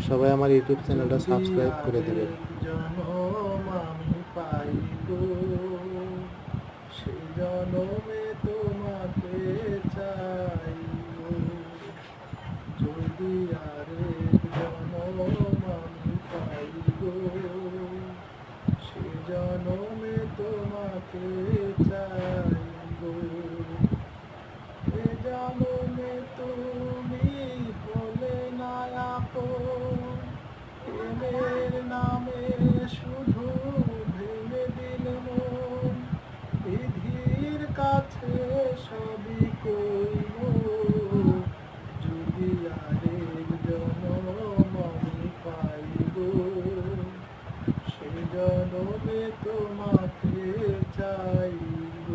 সবাই আমার ইউটিউব চ্যানেলটা সাবস্ক্রাইব করে দেবেন। জনম আমি পাইব, সে জনমে তোমাকে চাইব। যদি আরেক জনম আমি পাইব, সে জনমে তোমাকে চাইব। এ জনমে তুমি হলে না আপন, প্রেমের নামে শুধু ভেঙে দিলে মন। বিধির কাছে সবই কইব, যদি আরেক জনম আমি পাইব, সে জনমে তোমাকে চাইব।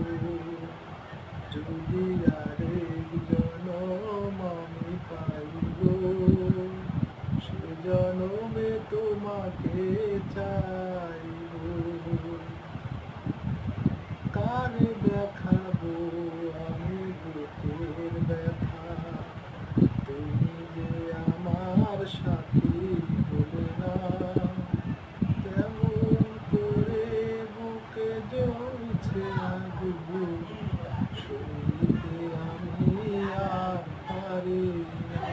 যদি আরেক জনম আমি পাইব, সে জনমে তোমাকে চাইব। কারে দেখাবো আমি বুকের ব্যথা, তুমি যে আমার সাথী হলে না। কেমন করে বুকে জ্বলছে আগুন, সইতে আমি আর পারি না।